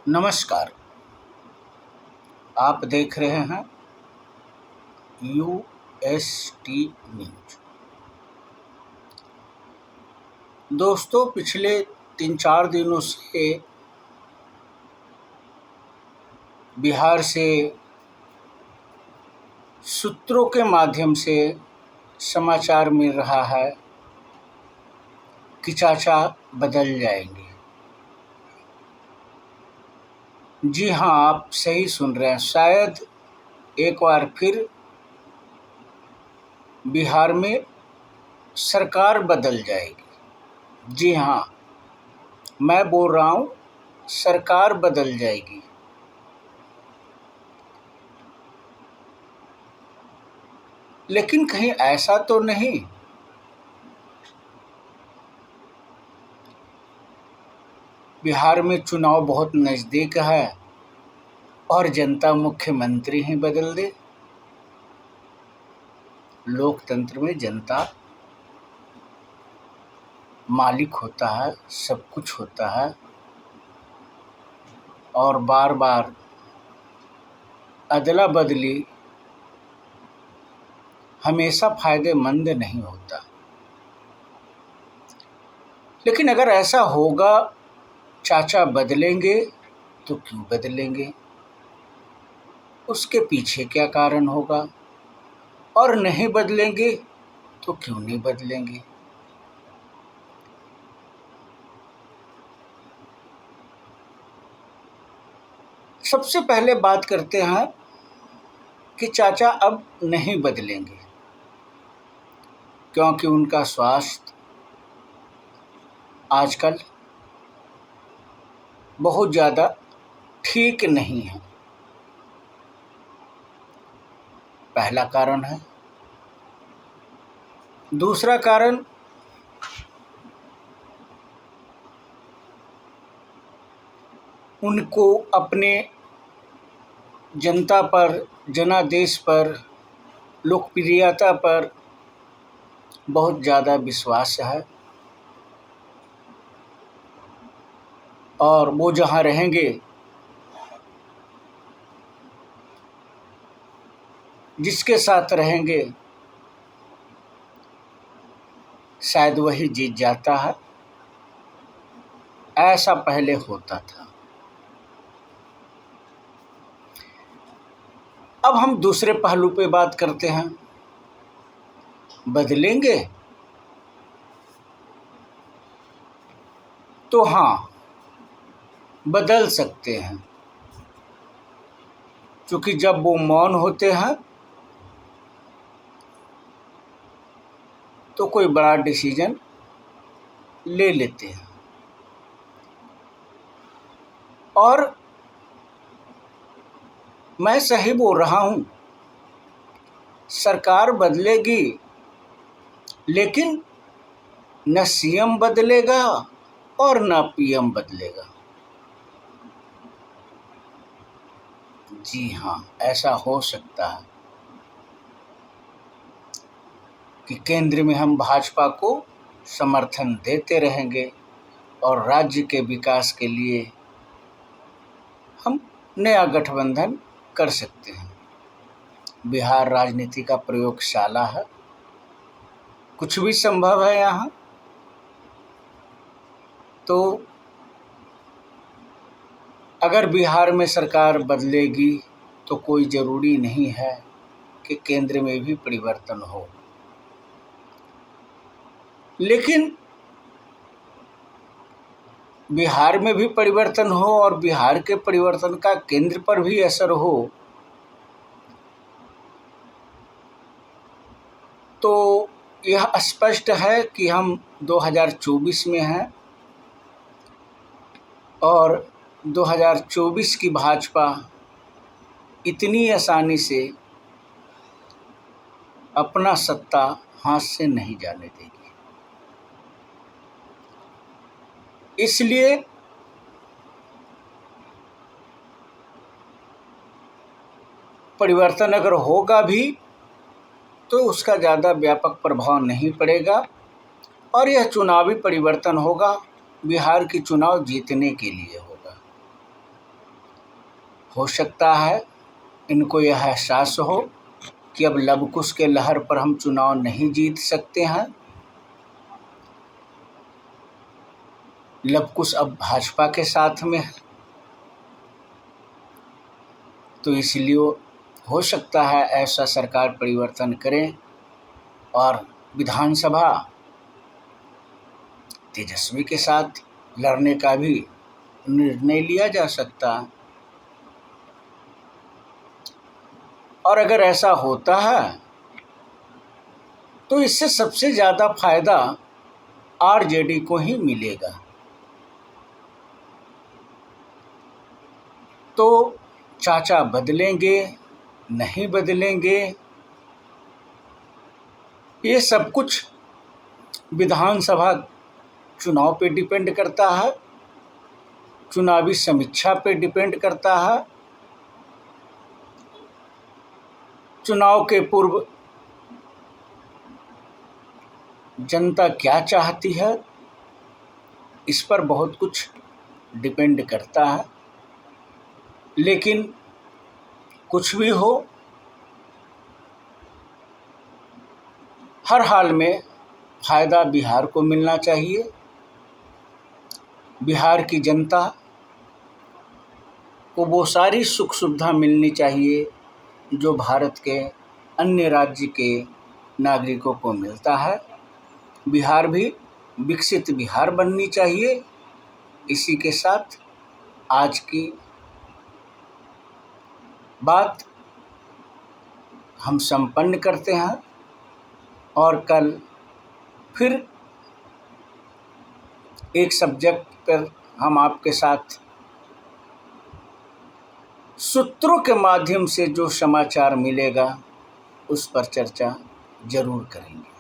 नमस्कार। आप देख रहे हैं यूएसटी न्यूज। दोस्तों, पिछले 3-4 दिनों से बिहार से सूत्रों के माध्यम से समाचार मिल रहा है कि चाचा बदल जाएंगे। जी हाँ, आप सही सुन रहे हैं। शायद एक बार फिर बिहार में सरकार बदल जाएगी। जी हाँ, मैं बोल रहा हूँ सरकार बदल जाएगी। लेकिन कहीं ऐसा तो नहीं। बिहार में चुनाव बहुत नज़दीक है और जनता मुख्यमंत्री ही बदल दे। लोकतंत्र में जनता मालिक होता है, सब कुछ होता है और बार बार अदला बदली हमेशा फायदेमंद नहीं होता। लेकिन अगर ऐसा होगा, चाचा बदलेंगे तो क्यों बदलेंगे, उसके पीछे क्या कारण होगा, और नहीं बदलेंगे तो क्यों नहीं बदलेंगे। सबसे पहले बात करते हैं कि चाचा अब नहीं बदलेंगे क्योंकि उनका स्वास्थ्य आजकल बहुत ज़्यादा ठीक नहीं है। पहला कारण है। दूसरा कारण, उनको अपने जनता पर, जनादेश पर, लोकप्रियता पर बहुत ज़्यादा विश्वास है और वो जहाँ रहेंगे, जिसके साथ रहेंगे, शायद वही जीत जाता है। ऐसा पहले होता था। अब हम दूसरे पहलू पे बात करते हैं। बदलेंगे तो हाँ, बदल सकते हैं, क्योंकि जब वो मौन होते हैं तो कोई बड़ा डिसीजन ले लेते हैं। और मैं सही बोल रहा हूँ, सरकार बदलेगी लेकिन न सीएम बदलेगा और न पीएम बदलेगा। जी हाँ, ऐसा हो सकता है कि केंद्र में हम भाजपा को समर्थन देते रहेंगे और राज्य के विकास के लिए हम नया गठबंधन कर सकते हैं। बिहार राजनीति का प्रयोगशाला है, कुछ भी संभव है यहाँ। तो अगर बिहार में सरकार बदलेगी तो कोई ज़रूरी नहीं है कि केंद्र में भी परिवर्तन हो। लेकिन बिहार में भी परिवर्तन हो और बिहार के परिवर्तन का केंद्र पर भी असर हो, तो यह स्पष्ट है कि हम 2024 में हैं और 2024 की भाजपा इतनी आसानी से अपना सत्ता हाथ से नहीं जाने देगी। इसलिए परिवर्तन अगर होगा भी तो उसका ज़्यादा व्यापक प्रभाव नहीं पड़ेगा और यह चुनावी परिवर्तन होगा, बिहार की चुनाव जीतने के लिए होगा। हो सकता है इनको यह एहसास हो कि अब लवकुश के लहर पर हम चुनाव नहीं जीत सकते हैं। लवकुश अब भाजपा के साथ में है, तो इसलिए हो सकता है ऐसा सरकार परिवर्तन करें और विधानसभा तेजस्वी के साथ लड़ने का भी निर्णय लिया जा सकता है। और अगर ऐसा होता है तो इससे सबसे ज़्यादा फायदा आरजेडी को ही मिलेगा। तो चाचा बदलेंगे नहीं बदलेंगे, ये सब कुछ विधानसभा चुनाव पे डिपेंड करता है, चुनावी समीक्षा पे डिपेंड करता है। चुनाव के पूर्व जनता क्या चाहती है, इस पर बहुत कुछ डिपेंड करता है। लेकिन कुछ भी हो, हर हाल में फ़ायदा बिहार को मिलना चाहिए। बिहार की जनता को वो सारी सुख सुविधा मिलनी चाहिए जो भारत के अन्य राज्य के नागरिकों को मिलता है। बिहार भी विकसित बिहार बननी चाहिए। इसी के साथ आज की बात हम संपन्न करते हैं और कल फिर एक सब्जेक्ट पर हम आपके साथ सूत्रों के माध्यम से जो समाचार मिलेगा उस पर चर्चा जरूर करेंगे।